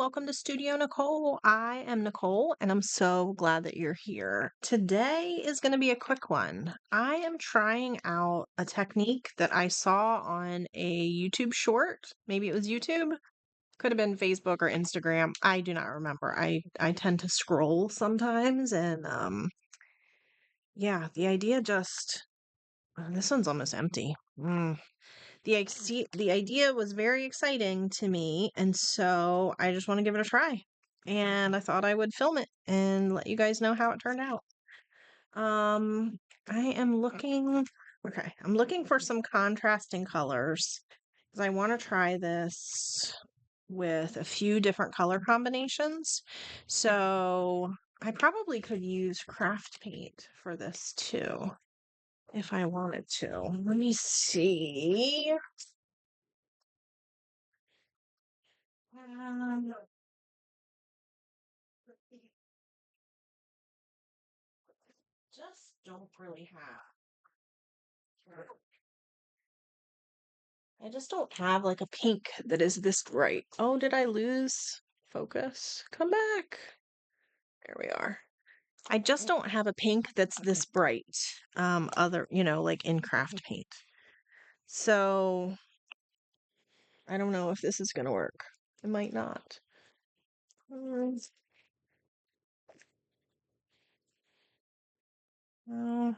welcome to Studio Nicole. I am Nicole, and I'm so glad that you're here. Today is going to be a quick one. I am trying out a technique that I saw on a YouTube short. Maybe it was YouTube, could have been Facebook or Instagram. I do not remember. I tend to scroll sometimes, and yeah, the idea just this one's almost empty. The idea was very exciting to me, and so I just want to give it a try. And I thought I would film it and let you guys know how it turned out. Um, I am looking, okay, I'm looking for some contrasting colors because I want to try this with a few different color combinations. So I probably could use craft paint for this too if I wanted to. Let me see. Um, just don't really have. I just don't have like a pink that is this bright. Oh, did I lose focus? Come back. There we are. I just don't have a pink that's this bright. Like in craft paint. So I don't know if this is gonna work. It might not. Mm, well,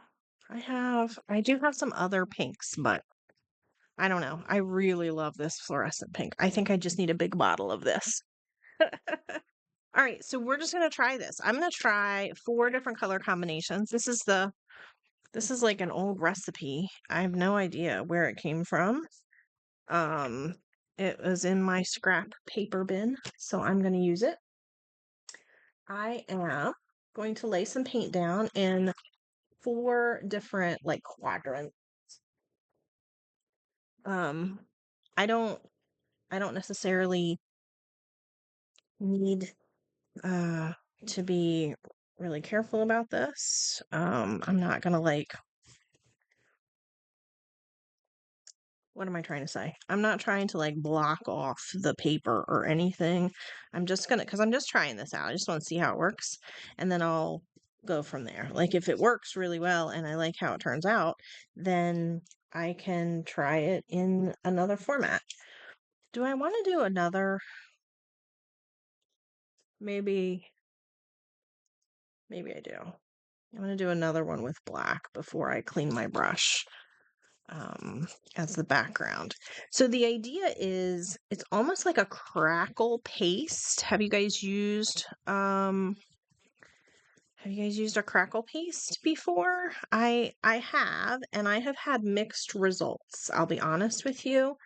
I do have some other pinks, but I don't know. I really love this fluorescent pink. I think I just need a big bottle of this. All right, so we're just gonna try this. I'm gonna try four different color combinations. This is like an old recipe. I have no idea where it came from. Um, it was in my scrap paper bin, so I'm gonna use it. I am going to lay some paint down in four different like quadrants. Um, I don't I don't necessarily need uh to be really careful about this. I'm not gonna like what am I trying to say? I'm not trying to like block off the paper or anything. I'm just gonna because I'm just trying this out. I just want to see how it works and then I'll go from there. Like if it works really well and I like how it turns out, then I can try it in another format. Do I want to do another? Maybe maybe I do. I'm gonna do another one with black before I clean my brush as the background. So the idea is it's almost like a crackle paste. Have you guys used a crackle paste before? I have, and I have had mixed results. I'll be honest with you.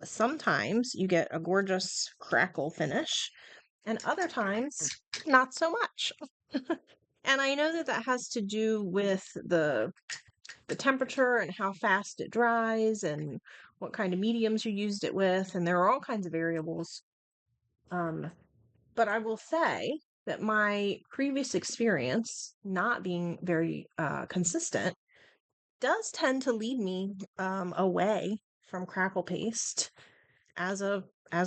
Sometimes you get a gorgeous crackle finish, and other times not so much. And I know that that has to do with the temperature and how fast it dries and what kind of mediums you used it with, and there are all kinds of variables. Um, but I will say that my previous experience not being very consistent does tend to lead me away from crackle paste as a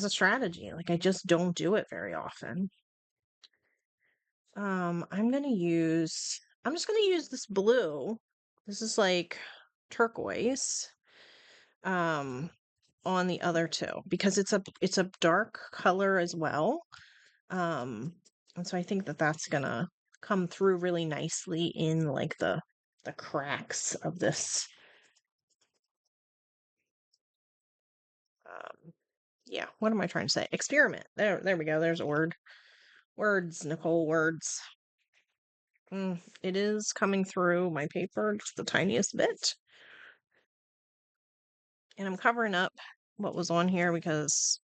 strategy. Like I just don't do it very often. I'm just gonna use this blue. This is like turquoise. Um, on the other two because it's a dark color as well. Um, and so I think that that's gonna come through really nicely in like the cracks of this. Um, yeah, what am I trying to say? Experiment. There we go. There's a word. Words, Nicole, words. It is coming through my paper just the tiniest bit. And I'm covering up what was on here because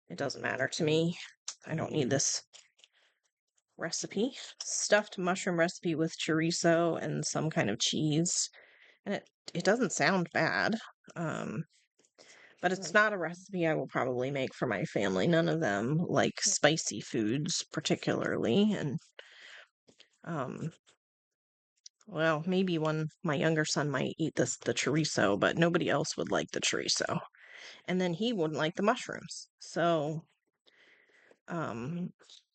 it doesn't matter to me. I don't need this recipe. Stuffed mushroom recipe with chorizo and some kind of cheese. And it doesn't sound bad. Um, but it's not a recipe I will probably make for my family. None of them like spicy foods particularly. And um, well, maybe one my younger son might eat the chorizo, but nobody else would like the chorizo. And then he wouldn't like the mushrooms. So Um,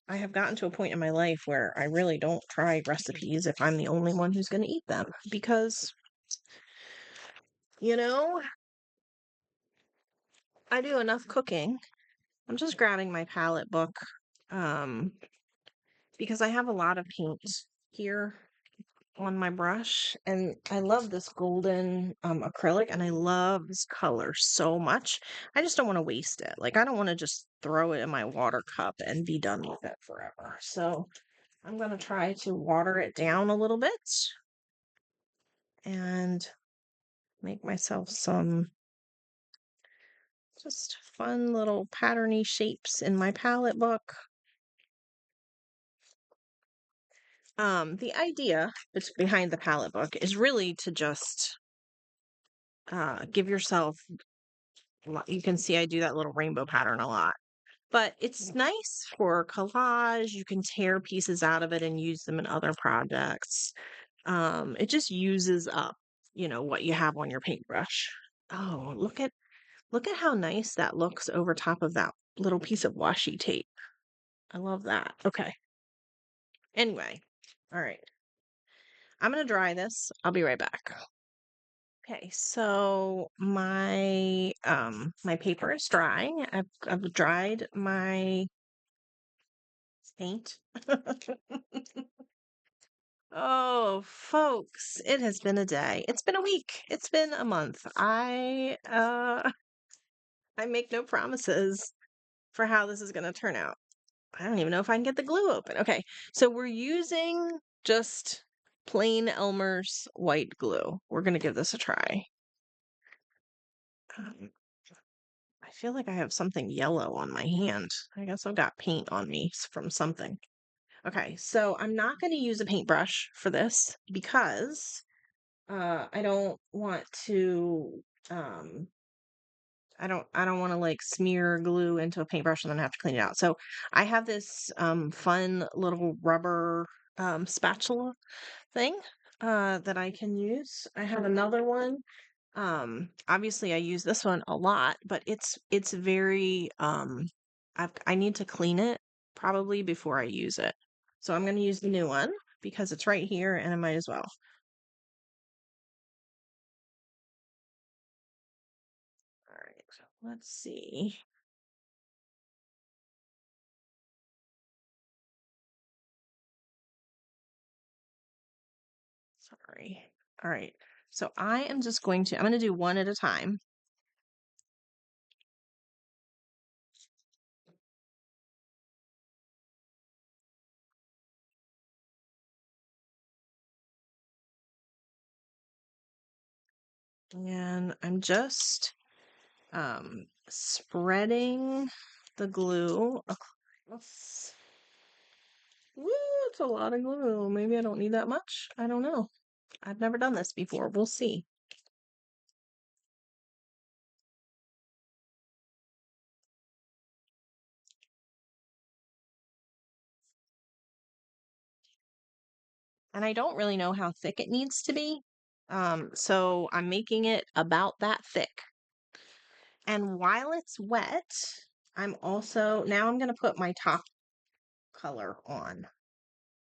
I have gotten to a point in my life where I really don't try recipes if I'm the only one who's going to eat them because, you know, I do enough cooking. I'm just grabbing my palette book um, because I have a lot of paint here on my brush, and I love this golden acrylic, and I love this color so much. I just don't want to waste it. Like, I don't want to just throw it in my water cup and be done with it forever. So I'm going to try to water it down a little bit and make myself some just fun little patterny shapes in my palette book. The idea behind the palette book is really to just give yourself, you can see I do that little rainbow pattern a lot, but it's nice for collage. You can tear pieces out of it and use them in other projects. It just uses up, what you have on your paintbrush. Oh, look at how nice that looks over top of that little piece of washi tape. I love that. Okay. Anyway, all right. I'm gonna dry this. I'll be right back. Okay, so my paper is dry. I've dried my paint. Oh, folks, it has been a day. It's been a week. It's been a month. I make no promises for how this is gonna turn out. I don't even know if I can get the glue open. Okay, so we're using just plain Elmer's white glue. We're gonna give this a try. Um, I feel like I have something yellow on my hand. I guess I've got paint on me from something. Okay, so I'm not going to use a paintbrush for this because I don't want to I don't want to like smear glue into a paintbrush and then have to clean it out. So I have this fun little rubber spatula thing that I can use. I have another one. Obviously I use this one a lot, but it's very I need to clean it probably before I use it. So I'm going to use the new one because it's right here and I might as well. All right. Let's see. Sorry. All right. So I'm going to do one at a time. And I'm just spreading the glue across. Woo, it's a lot of glue. Maybe I don't need that much. I don't know. I've never done this before. We'll see. And I don't really know how thick it needs to be. So I'm making it about that thick. And while it's wet, I'm going to put my top color on.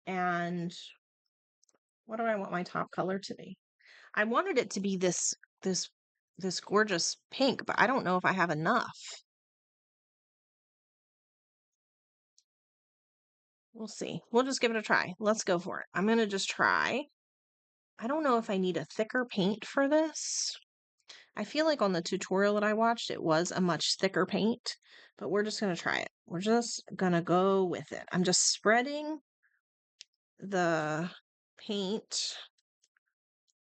And what do I want my top color to be? I wanted it to be this this gorgeous pink, but I don't know if I have enough. We'll see. We'll just give it a try. Let's go for it. I'm going to just try. I don't know if I need a thicker paint for this. I feel like on the tutorial that I watched, it was a much thicker paint, but we're just going to try it. We're just going to go with it. I'm just spreading the paint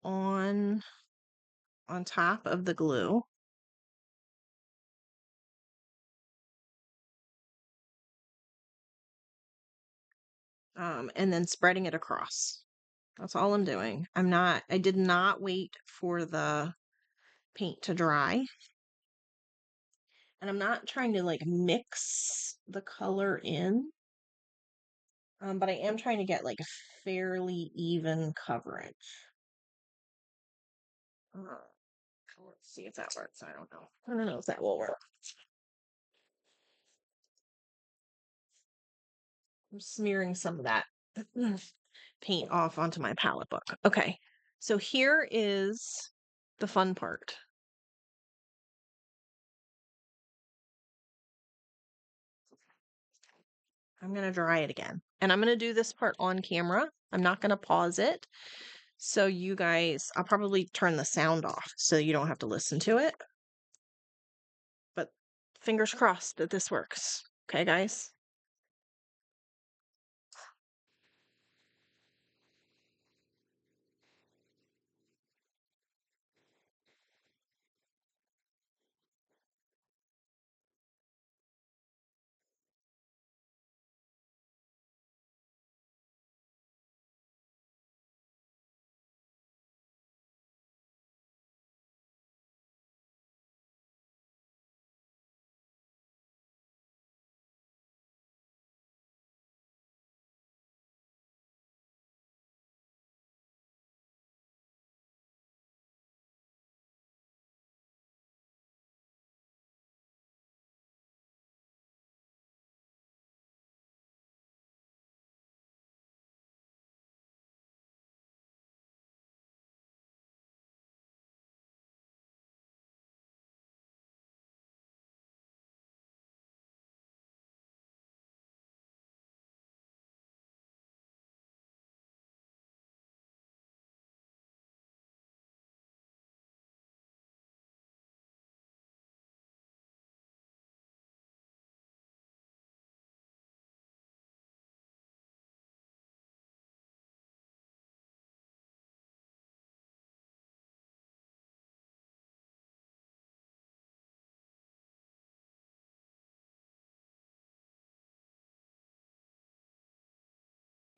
on top of the glue. And then spreading it across. That's all I'm doing. I did not wait for the paint to dry. And I'm not trying to like mix the color in, but I am trying to get like a fairly even coverage. Let's see if that works. I don't know. I don't know if that will work. I'm smearing some of that paint off onto my palette book. Okay, so here is the fun part. I'm going to dry it again. And I'm going to do this part on camera. I'm not going to pause it. So you guys, I'll probably turn the sound off so you don't have to listen to it. But fingers crossed that this works. Okay, guys?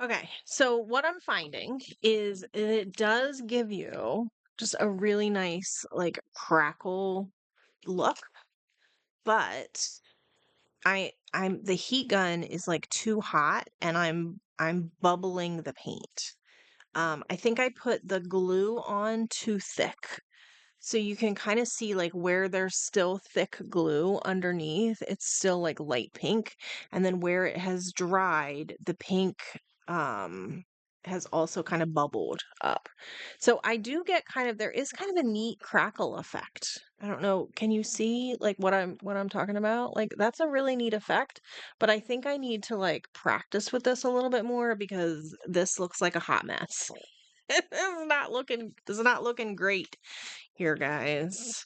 Okay, so what I'm finding is it does give you just a really nice, like, crackle look, but I'm the heat gun is like too hot and I'm bubbling the paint. I think I put the glue on too thick. So you can kind of see like where there's still thick glue underneath, it's still like light pink. And then where it has dried, the pink um has also kind of bubbled up. So I do get kind of there is kind of a neat crackle effect. I don't know, can you see like what I'm talking about? Like that's a really neat effect, but I think I need to like practice with this a little bit more because this looks like a hot mess. This is not looking great here, guys.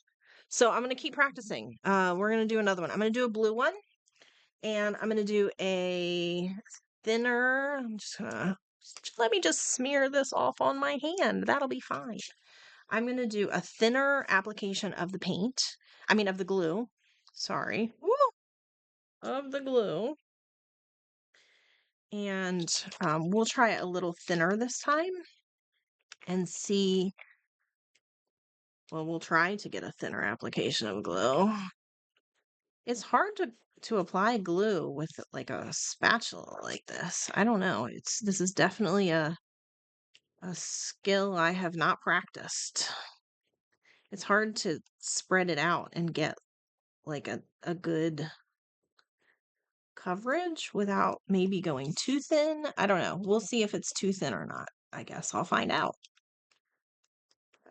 So I'm gonna keep practicing. We're gonna do another one. I'm gonna do a blue one, and I'm gonna do a thinner. I'm just gonna let me just smear this off on my hand. That'll be fine. I'm gonna do a thinner application of the paint. I mean, of the glue. Sorry. Woo! Of the glue. And we'll try it a little thinner this time and see. Well, we'll try to get a thinner application of glue. It's hard to apply glue with like a spatula like this. I don't know. This is definitely a skill I have not practiced. It's hard to spread it out and get like a good coverage without maybe going too thin. I don't know. We'll see if it's too thin or not. I guess I'll find out.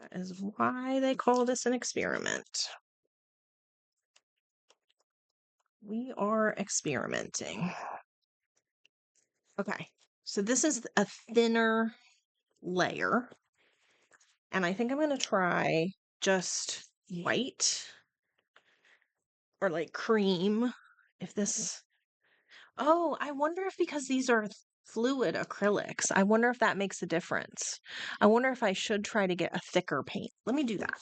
That is why they call this an experiment. We are experimenting. Okay, so this is a thinner layer. And I think I'm going to try just white or like cream. If this, oh, I wonder if because these are fluid acrylics, I wonder if that makes a difference. I wonder if I should try to get a thicker paint. Let me do that.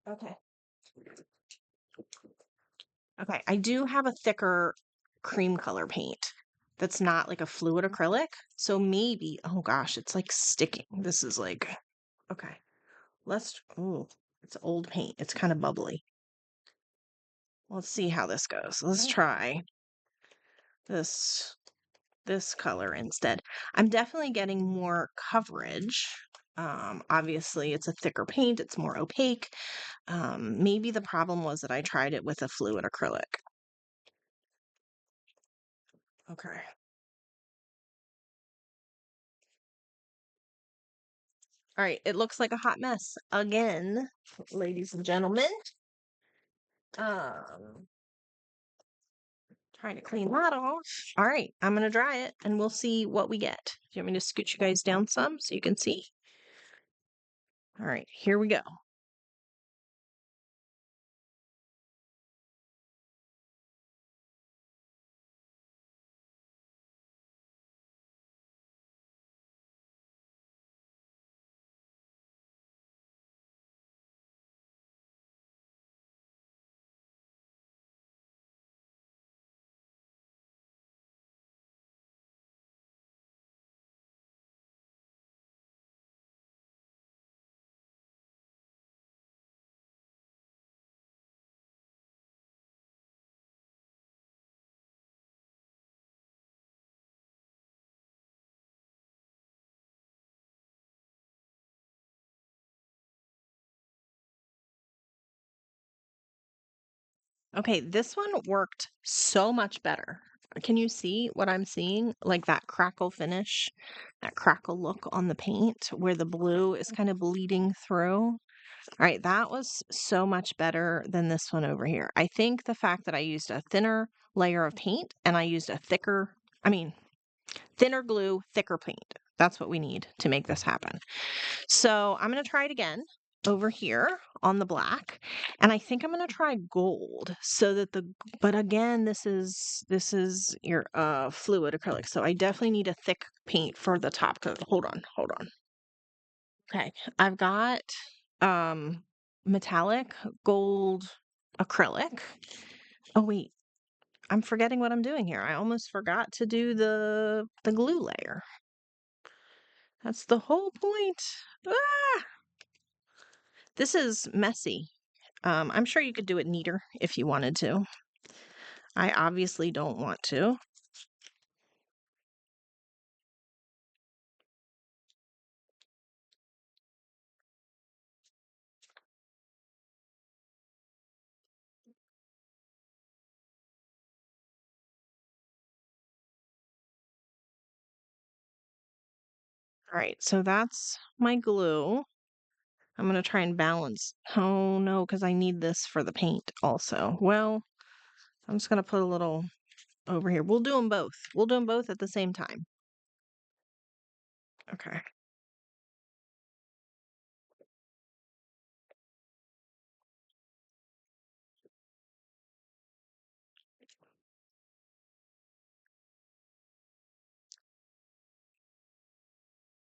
Okay. Okay, I do have a thicker cream color paint that's not like a fluid acrylic. So maybe, oh gosh, it's like sticking. This is like, okay, oh, it's old paint. It's kind of bubbly. Let's see how this goes. Let's try this this color instead. I'm definitely getting more coverage. Obviously, it's a thicker paint, it's more opaque. Maybe the problem was that I tried it with a fluid acrylic. Okay. All right, it looks like a hot mess again, ladies and gentlemen. Um, Trying to clean that off. All right, I'm gonna dry it and we'll see what we get. Do you want me to scoot you guys down some so you can see? All right, here we go. Okay, this one worked so much better. Can you see what I'm seeing? Like that crackle finish, that crackle look on the paint where the blue is kind of bleeding through. All right, that was so much better than this one over here. I think the fact that I used a thinner layer of paint and I used a thinner glue, thicker paint. That's what we need to make this happen. So I'm going to try it again over here on the black. And I think I'm going to try gold so that but again, this is your fluid acrylic. So I definitely need a thick paint for the top coat. Hold on. Okay. I've got um metallic gold acrylic. Oh wait, I'm forgetting what I'm doing here. I almost forgot to do the glue layer. That's the whole point. Ah! This is messy. I'm sure you could do it neater if you wanted to. I obviously don't want to. All right, so that's my glue. I'm going to try and balance. Oh no, because I need this for the paint also. Well, I'm just going to put a little over here. We'll do them both. We'll do them both at the same time. Okay.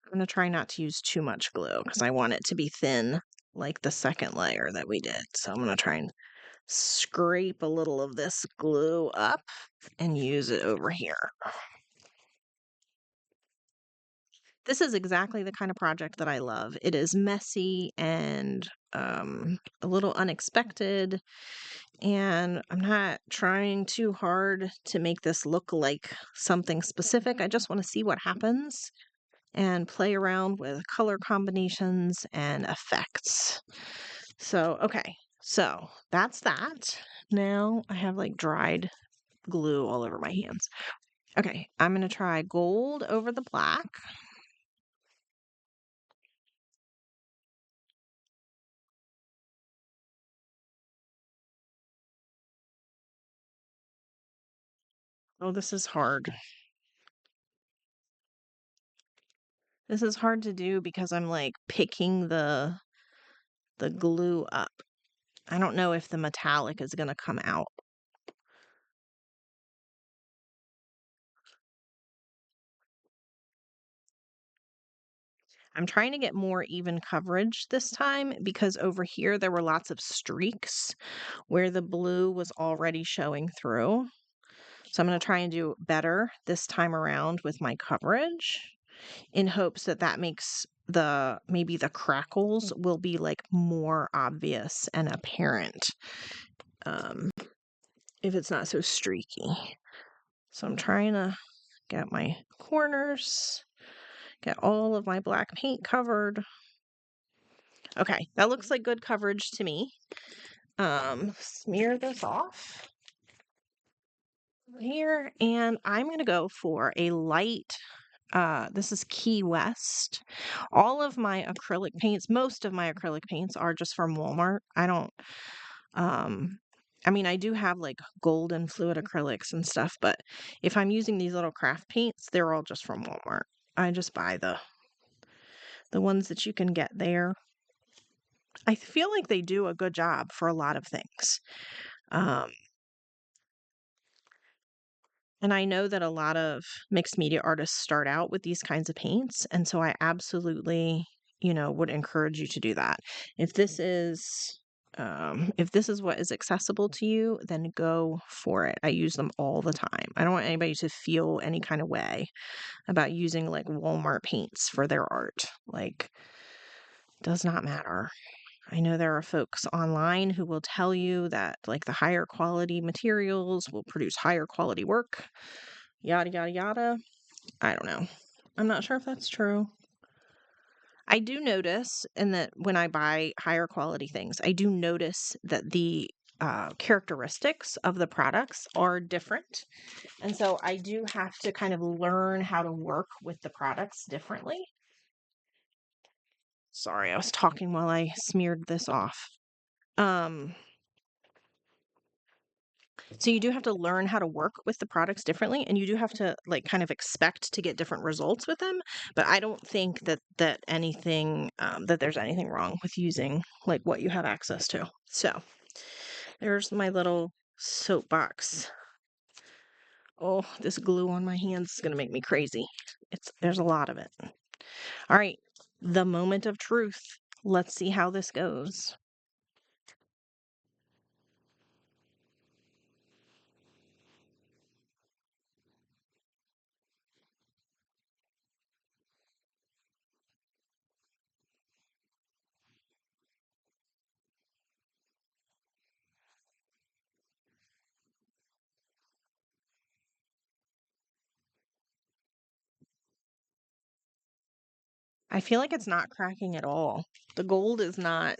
I'm going to try not to use too much glue because I want it to be thin like the second layer that we did. So I'm going to try and scrape a little of this glue up and use it over here. This is exactly the kind of project that I love. It is messy and a little unexpected, and I'm not trying too hard to make this look like something specific. I just want to see what happens and play around with color combinations and effects. So, okay, so that's that. Now I have like dried glue all over my hands. Okay, I'm going to try gold over the black. Oh, this is hard. This is hard to do because I'm like picking the glue up. I don't know if the metallic is going to come out. I'm trying to get more even coverage this time because over here there were lots of streaks where the blue was already showing through. So I'm going to try and do better this time around with my coverage in hopes that that makes maybe the crackles will be like more obvious and apparent um, if it's not so streaky. So I'm trying to get my corners, Get all of my black paint covered. Okay, that looks like good coverage to me. Smear this off here, and I'm gonna go for a light. This is Key West. All of my acrylic paints, most of my acrylic paints are just from Walmart. I don't, um, I mean, I do have like gold and fluid acrylics and stuff, but if I'm using these little craft paints, they're all just from Walmart. I just buy the ones that you can get there. I feel like they do a good job for a lot of things. Um, And I know that a lot of mixed media artists start out with these kinds of paints. And so I absolutely, would encourage you to do that. If this is if this is what is accessible to you, then go for it. I use them all the time. I don't want anybody to feel any kind of way about using like Walmart paints for their art. Like, does not matter. I know there are folks online who will tell you that like the higher quality materials will produce higher quality work, yada, yada, yada. I don't know. I'm not sure if that's true. I do notice, and that when I buy higher quality things, I do notice that the characteristics of the products are different. And so I do have to kind of learn how to work with the products differently. Sorry, I was talking while I smeared this off. Um, So you do have to learn how to work with the products differently, and you do have to like kind of expect to get different results with them. But I don't think that there's anything wrong with using like what you have access to. So there's my little soapbox. Oh, this glue on my hands is gonna make me crazy. There's a lot of it. All right, the moment of truth. Let's see how this goes. I feel like it's not cracking at all. The gold is not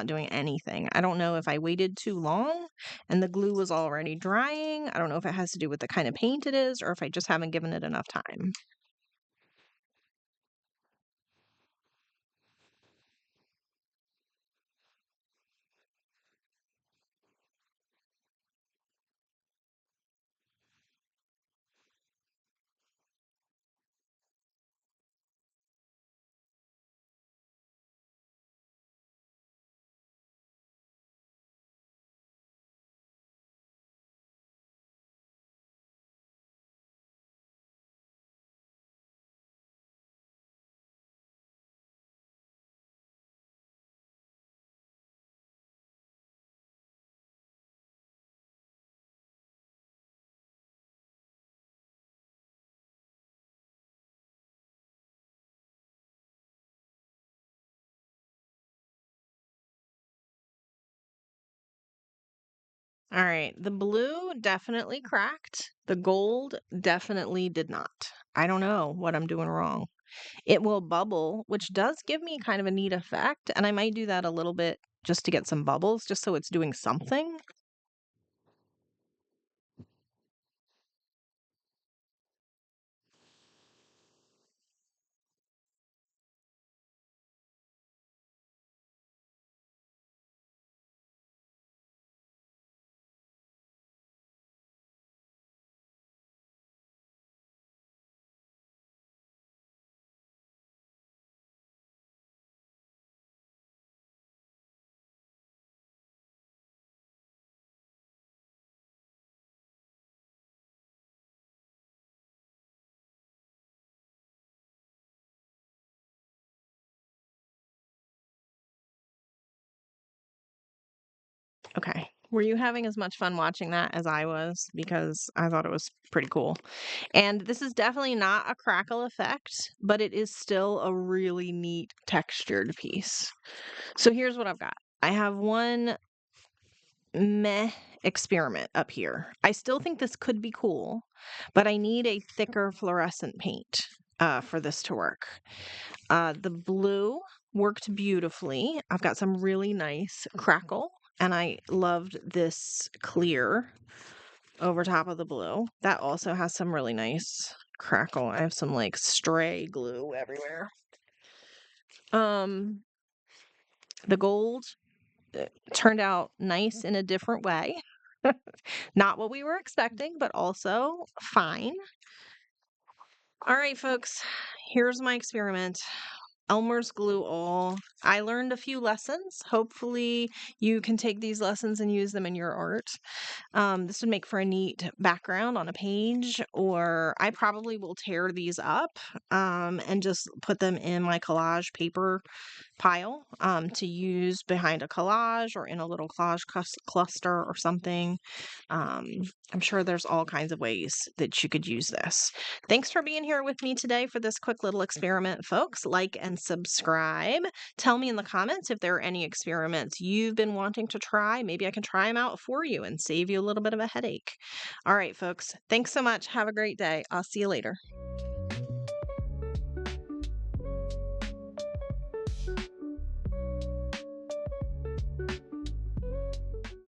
doing anything. I don't know if I waited too long and the glue was already drying. I don't know if it has to do with the kind of paint it is or if I just haven't given it enough time. All right, the blue definitely cracked. The gold definitely did not. I don't know what I'm doing wrong. It will bubble, which does give me kind of a neat effect, and I might do that a little bit just to get some bubbles, just so it's doing something. Okay. Were you having as much fun watching that as I was? Because I thought it was pretty cool. And this is definitely not a crackle effect, but it is still a really neat textured piece. So here's what I've got. I have one meh experiment up here. I still think this could be cool, but I need a thicker fluorescent paint. for this to work. The blue worked beautifully. I've got some really nice Crackle, and I loved this clear over top of the blue. That also has some really nice Crackle. I have some like stray glue everywhere. The gold turned out nice in a different way. Not what we were expecting, but also fine. All right, folks, here's my experiment. Elmer's glue all. I learned a few lessons. Hopefully, you can take these lessons and use them in your art. This would make for a neat background on a page, or I probably will tear these up and just put them in my collage paper pile to use behind a collage or in a little collage cluster or something. I'm sure there's all kinds of ways that you could use this. Thanks for being here with me today for this quick little experiment, folks. Like and subscribe. Tell me in the comments if there are any experiments you've been wanting to try. Maybe I can try them out for you and save you a little bit of a headache. All right, folks. Thanks so much. Have a great day. I'll see you later.